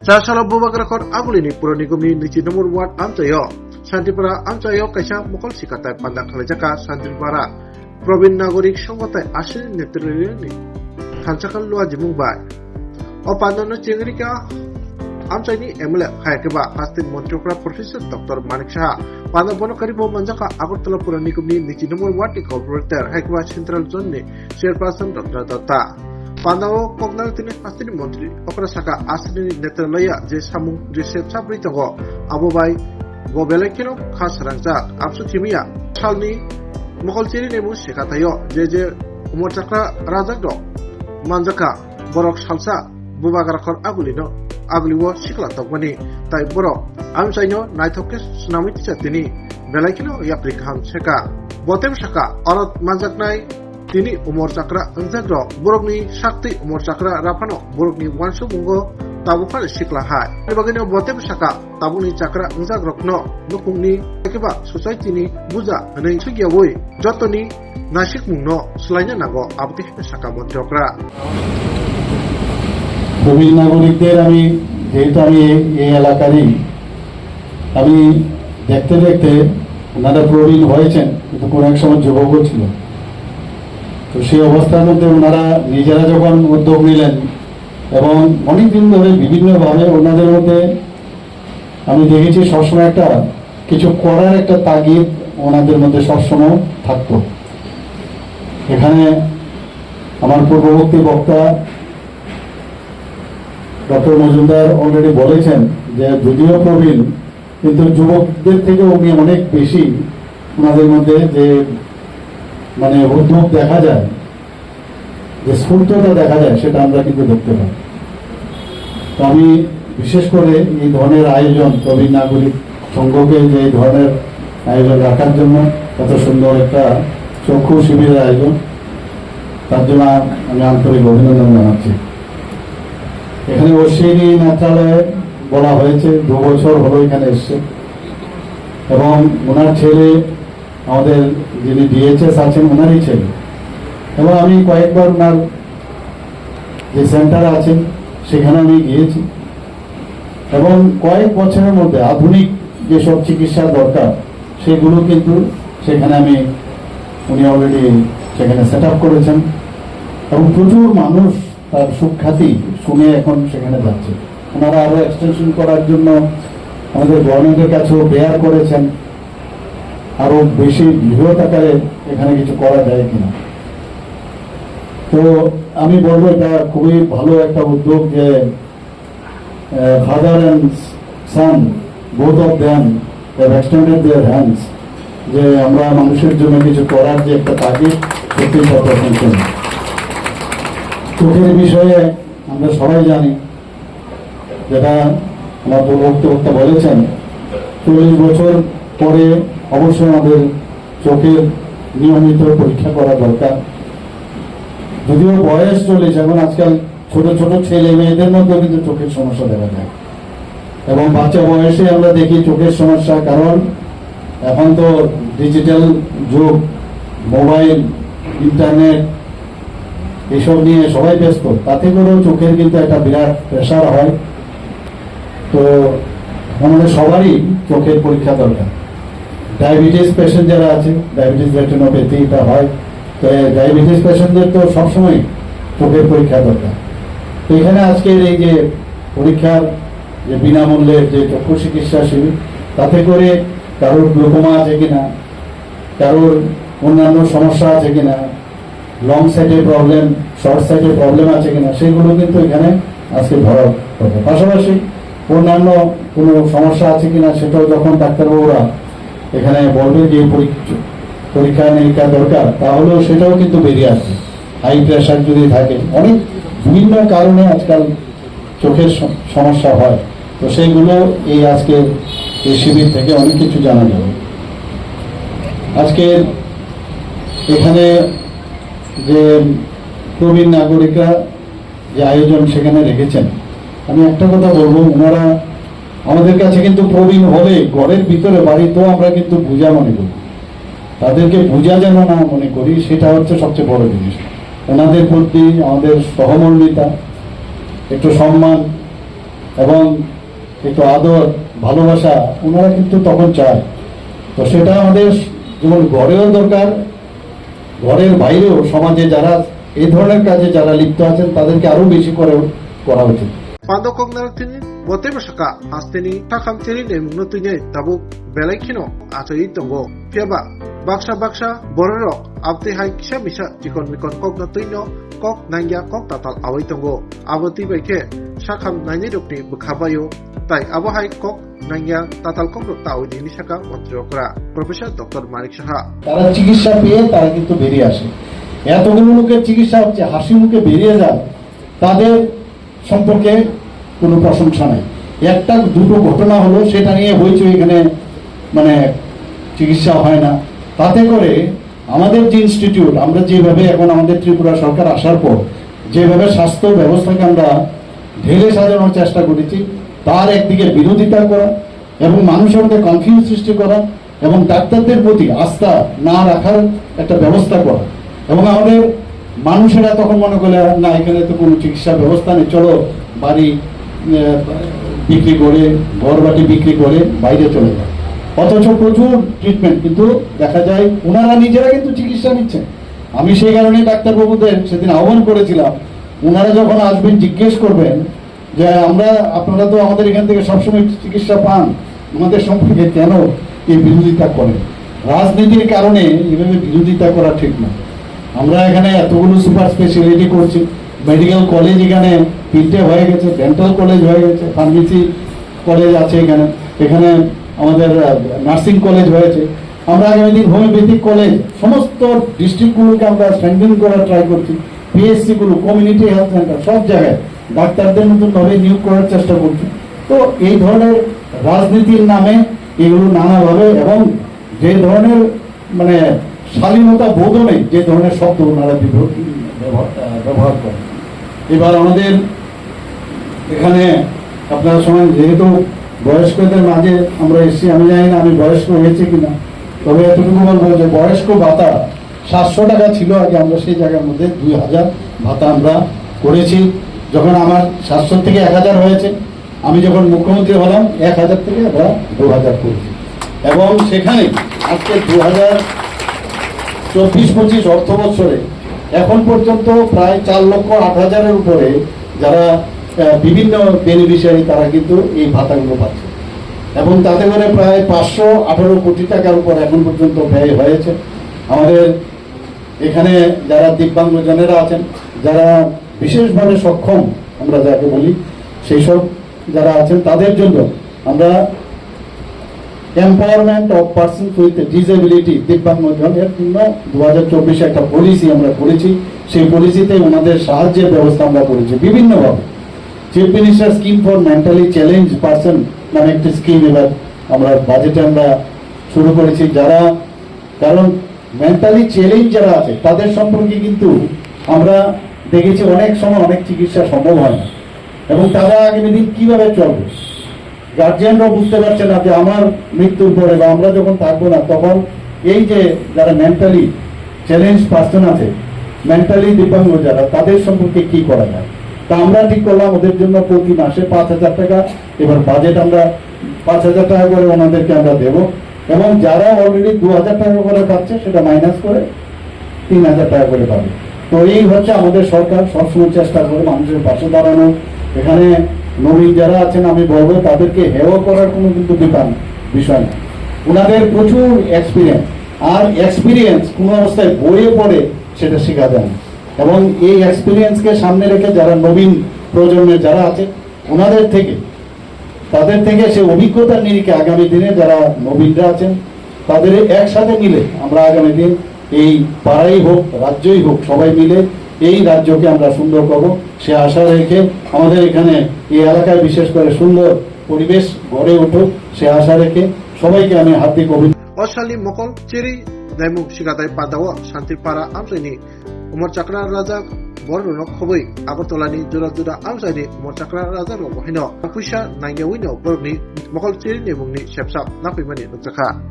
Sasala Bubakrakor Agulini Puranigumi Nichi number 1 Amtayo Santipara Amtayo Kaisa Mokol Sikata Pandak Kalajaka Santipara Probin Nagorik Shongotai Ashin Netrili Kansakal Luaji Mumbai Opandano Chingrika Amtani Emile Haikaba Astin Montopra Professor Dr. Manik Shah Panabono Karibo Manjaka Agutala Puranigumi Nichi number 1 Incorporator Haikaba Central Zone Chairperson Dr. Data Pandawo Kognal Tini Astini Montri, Opera Saka Astini Netalaya, J. Samu, J. Sabritogo, Abubai, Gobelekino, Kasranzak, Absutimia, Chalni, Mokoltiri Nemu, Shikatayo, J. Umotaka Razagdo, Manzaka, Borok Salsa, Bubagarakor Agulino, Agliwo, Shikla Togwani, Tai Borok, Amsaino, Naitokes, Tsunami Chatini, Belekino, Yaprikam Sheka, Botem Shaka, Orot Manzaknai, Tini umur cakra enggak burukni sakti umur cakra rapano burukni wansu munggo tabu kan siklah hai. Di bagian botem saka tabu ni cakra enggak no nukung ni akiba society ni buza anai sugia boy joto ni nasik mungno selainnya nago abdi saka bontokra. প্রবীণ নাগরিকদের যেহেতু আমি এই এলাকারই আমি দেখতে দেখতে ওনারা প্রবীণ হয়েছেন কিন্তু কোন এক সময় যুবকও ছিল। তো সেই অবস্থার মধ্যে ওনারা নিজেরা যখন উদ্যোগ নিলেন এবং অনেকদিন ধরে বিভিন্নভাবে ওনাদের মধ্যে আমি দেখেছি সবসময় একটা কিছু করার একটা তাগিদ ওনাদের মধ্যে সবসময় থাকতো। এখানে আমার পূর্ববর্তী বক্তা ডক্টর মজুমদার অলরেডি বলেছেন যে যদিও প্রবীণ কিন্তু যুবকদের থেকে উনি অনেক বেশি ওনাদের মধ্যে যে মানে উদ্যোগ দেখা যায়, যে স্ফূর্ততা দেখা যায় সেটা আমরা কিন্তু দেখতে পাই। তো আমি বিশেষ করে এই ধরনের আয়োজন প্রবীণ নাগরিক সংঘকে যে এই ধরনের আয়োজন রাখার জন্য এত সুন্দর একটা চক্ষু শিবিরের আয়োজন তার জন্য আমি আন্তরিক অভিনন্দন জানাচ্ছি। এখানে অশ্বিনী নেত্রালয়ে বলা হয়েছে 2 বছর হলো এখানে এসছে এবং ওনার ছেলে আমাদের যিনি ডিএচএস আছেন ওনারই ছেলে এবং আমি কয়েকবার ওনার যে সেন্টার আছেন সেখানে আমি গিয়েছি এবং কয়েক বছরের মধ্যে আধুনিক যেসব চিকিৎসা দরকার সেগুলো কিন্তু সেখানে উনি অলরেডি সেখানে সেট আপ করেছেন এবং প্রচুর মানুষ তার সুখ্যাতি শুনে এখন সেখানে যাচ্ছে। ওনারা আরো এক্সটেনশন করার জন্য আমাদের গভর্নমেন্টের কাছেও বেয়ার করেছেন আরো বেশি বৃহৎ আকারে এখানে কিছু করা যায় কিনা। তো আমি বলবো এটা খুবই ভালো একটা উদ্যোগ যে father and son both of them have extended their hands, যে আমরা মানুষের জন্য কিছু করার যে একটা তাগিদ সত্যি প্রশংসনীয়। চোখের বিষয়ে আমরা সবাই জানি, যেটা আমার বক্তা বলেছেন 40 বছর পরে অবশ্যই আমাদের চোখের নিয়মিত পরীক্ষা করা দরকার। যদিও বয়স চলেছে এখন আজকাল ছোট ছোট ছেলে মেয়েদের মধ্যেও কিন্তু চোখের সমস্যা দেখা যায় এবং বাচ্চা বয়সে আমরা দেখি চোখের সমস্যা, কারণ এখন তো ডিজিটাল যুগ, মোবাইল, ইন্টারনেট এসব নিয়ে সবাই ব্যস্ত, তাতে করেও চোখের কিন্তু একটা বিরাট প্রেশার হয়। তো আমাদের সবারই চোখের পরীক্ষা দরকার। ডায়াবেটিস পেশেন্ট যারা আছে, ডায়াবেটিস রেটিনোপ্যাথি এটা হয়, তো ডায়াবেটিস পেশেন্টদের তো সবসময় চোখের পরীক্ষা দরকার। তো এখানে আজকের এই যে পরীক্ষার যে বিনামূল্যের যে চক্ষু চিকিৎসা শিবির, তাতে করে কারোর গ্লুকোমা আছে কিনা, কারোর অন্যান্য সমস্যা আছে কিনা, লং সাইডের প্রবলেম, শর্ট সাইডের প্রবলেম আছে কিনা, সেগুলো কিন্তু এখানে আজকে ধরা হবে। পাশাপাশি অন্যান্য কোনো সমস্যা আছে কিনা সেটাও যখন ডাক্তারবাবুরা এখানে বলবে যে পরীক্ষা নিরীক্ষা দরকার, তাহলেও সেটাও কিন্তু বেরিয়ে আসবে। হাই প্রেশার যদি থাকে, অনেক বিভিন্ন কারণে আজকাল চোখের সমস্যা হয়, তো সেইগুলো এই আজকের এই শিবির থেকে অনেক কিছু জানা যাবে। আজকে এখানে যে প্রবীণ নাগরিকরা যে আয়োজন সেখানে রেখেছেন, আমি একটা কথা বলবো, ওনারা আমাদের কাছে কিন্তু প্রবীণ হলে ঘরের ভিতরে বাড়িতেও আমরা কিন্তু পূজা মনে করি, তাদেরকে পূজা যেন না মনে করি, সেটা হচ্ছে সবচেয়ে বড় জিনিস। ওনাদের প্রতি আমাদের সহমর্মিতা, একটু সম্মান এবং একটু আদর ভালোবাসা ওনারা কিন্তু তখন চায়। তো সেটা আমাদের যেমন ঘরেও দরকার, ঘরের বাইরেও সমাজে যারা এই ধরনের কাজে যারা লিপ্ত আছেন তাদেরকে আরো বেশি করে করা উচিত। Pandokok naratini bote masaka hasteni takam teri nemung no tunyai tabuk belai kino atoi tongo piaba baksa bororok abte hai kisha misa jikon mikon kok no tuino kok nangya kok tatal awai tongo aboti baike sakam naini rokni bukhabayo tai abo hai kok nangya tatal kok rok tawi dini saka montrokra Professor Dr. Manik Saha তারা চিকিৎসা পেয়ে তারা কিন্তু বেরিয়ে আসে। এতগুলো লোকের চিকিৎসা হচ্ছে, হাসি মুখে বেরিয়ে যায়, তাদের সম্পর্কে কোনো প্রশংসা নাই। একটা দুটো ঘটনা হলো সেটা নিয়ে হয়েছে এখানে মানে চিকিৎসা হয় না। তাতে করে আমাদের যে ইনস্টিটিউট, আমরা যেভাবে এখন আমাদের ত্রিপুরা সরকার আসার পর যেভাবে স্বাস্থ্য ব্যবস্থাকে আমরা ঢেলে সাজানোর চেষ্টা করেছি, তার একদিকে বিরোধিতা করা এবং মানুষের মধ্যে কনফিউজ সৃষ্টি করা এবং ডাক্তারদের প্রতি আস্থা না রাখার একটা ব্যবস্থা করা। এবং আমাদের মানুষেরা তখন মনে করলে না, এখানে তো কোনো চিকিৎসা ব্যবস্থা নেই, চলো বাড়ি বিক্রি করে, ঘর বাটি বিক্রি করে বাইরে চলে যায়। অথচ প্রচুর ট্রিটমেন্ট, কিন্তু দেখা যায় ওনারা নিজেরা কিন্তু চিকিৎসা নিচ্ছেন। আমি সেই কারণে ডাক্তারবাবুদের সেদিন আহ্বান করেছিলাম, ওনারা যখন আসবেন জিজ্ঞেস করবেন যে আপনারা তো আমাদের এখান থেকে সবসময় চিকিৎসা পান, আমাদের সম্পর্কে কেন এই বিরোধিতা করেন? রাজনীতির কারণে এভাবে বিরোধিতা করা ঠিক না। আমরা এখানে এতগুলো সুপার স্পেশালিটি করছি, মেডিকেল কলেজ এখানে 3টে হয়ে গেছে, ডেন্টাল কলেজ হয়ে গেছে, ফার্মেসি কলেজ আছে এখানে, এখানে আমাদের নার্সিং কলেজ হয়েছে। আমরা আগামী দিন হোমিওপ্যাথিক কলেজ সমস্ত ডিস্ট্রিক্টগুলোকে আমরা স্ট্রেংথেন করার ট্রাই করছি। পিএসসি গুলো, কমিউনিটি হেলথ সেন্টার, সব জায়গায় ডাক্তারদের নতুনভাবে নিয়োগ করার চেষ্টা করছি। তো এই ধরনের রাজনীতির নামে এগুলো নানাভাবে এবং যে ধরনের মানে শালীনতা বোধ নেই, যে ধরনের শব্দ ওনারা ব্যবহার করেন। এবার আমাদের এখানে আপনার সময় যেহেতু বয়স্কদের মাঝে আমরা এসেছি, আমি জানি না আমি বয়স্ক হয়েছি কিনা, তবে এতটুকু বলবো যে বয়স্ক ভাতা 700 টাকা ছিল আগে, আমরা সেই জায়গার মধ্যে 2000 ভাতা আমরা করেছি। যখন আমার 700 থেকে 1000 হয়েছে, আমি যখন মুখ্যমন্ত্রী হলাম 1000 থেকে আমরা 2000 করেছি। এবং সেখানে আজকে 2024-25 অর্থ বছরে এখন পর্যন্ত প্রায় 4,08,000-এর উপরে যারা বিভিন্ন বেনিফিশিয়ারি তারা কিন্তু এই ভাতাগুলো পাচ্ছে এবং তাতে করে প্রায় 518 কোটি টাকার উপর এখন পর্যন্ত ব্যয় হয়েছে। আমাদের এখানে যারা দিব্যাঙ্গজনেরা আছেন, যারা বিশেষভাবে সক্ষম আমরা যাকে বলি, সেই সব যারা আছেন তাদের জন্য আমরা empowerment of person with disability, দিব্যাঙ্গজনের জন্য 2024 একটা পলিসি আমরা করেছি। সেই পলিসিতে ওনাদের সাহায্যের ব্যবস্থা আমরা করেছি বিভিন্নভাবে। Chief minister scheme for mentally challenge person নামে একটি স্কিম এবার আমরা বাজেটে আমরা শুরু করেছি। যারা, কারণ মেন্টালি চ্যালেঞ্জ যারা আছে তাদের সম্পর্কে কিন্তু আমরা দেখেছি অনেক সময় অনেক চিকিৎসা সম্ভব হয় না এবং তারা আগামী দিন কিভাবে চলবে, গার্জিয়ানরাও বুঝতে পারছে না যে আমার মৃত্যুর পরে বা আমরা যখন থাকবো না তখন এই যে যারা মেন্টালি চ্যালেঞ্জ পার্সন আছে, মেন্টালি দিব্যাঙ্গ যারা, তাদের সম্পর্কে কি করা যায়। তা আমরা ঠিক করলাম ওদের জন্য প্রতি মাসে 5,000 টাকা, এবার বাজেট আমরা 5,000 টাকা করে ওনাদেরকে আমরা দেবো এবং যারা অলরেডি 2,000 টাকা করে পাচ্ছে সেটা মাইনাস করে 3,000 টাকা করে পাবে। তো এই হচ্ছে আমাদের সরকার সবসময় চেষ্টা করে মানুষের পাশে দাঁড়ানো। এখানে নবীন যারা আছেন আমি বলবো তাদেরকে হেয় করার কোনো কিন্তু বিষয় না, ওনাদের প্রচুর এক্সপিরিয়েন্স, আর এক্সপিরিয়েন্স কোনো অবস্থায় বইয়ে পড়ে সেটা শেখা যায় না। এবং এই এক্সপিরিয়েন্সকে সামনে রেখে যারা নবীন প্রজন্মের যারা আছে তাদের থেকে সে অভিজ্ঞতার নিরিখে আগামী দিনে যারা নবীনরা আছেন তাদের একসাথে মিলে আমরা আগামী দিন এই পাড়াই হোক রাজ্যই হোক সবাই মিলে এই রাজ্যকে আমরা সুন্দর করব সে আশা রেখে আমাদের এখানে এই এলাকায় বিশেষ করে সুন্দর পরিবেশ গড়ে উঠুক সে আশা রেখে সবাইকে আমি হার্দিক অভিনন্দন। Osali Mokol Chiri Naimuk Shigatai Padawa Shantipara Amsani Umar Chakra Raja Borno Khobui Agotolani Jura Amsani Umar Chakra Raja Rohino Pusha Nangawino Borni Mokol Chiri Nemungni Shepsap Napimani Nutsaka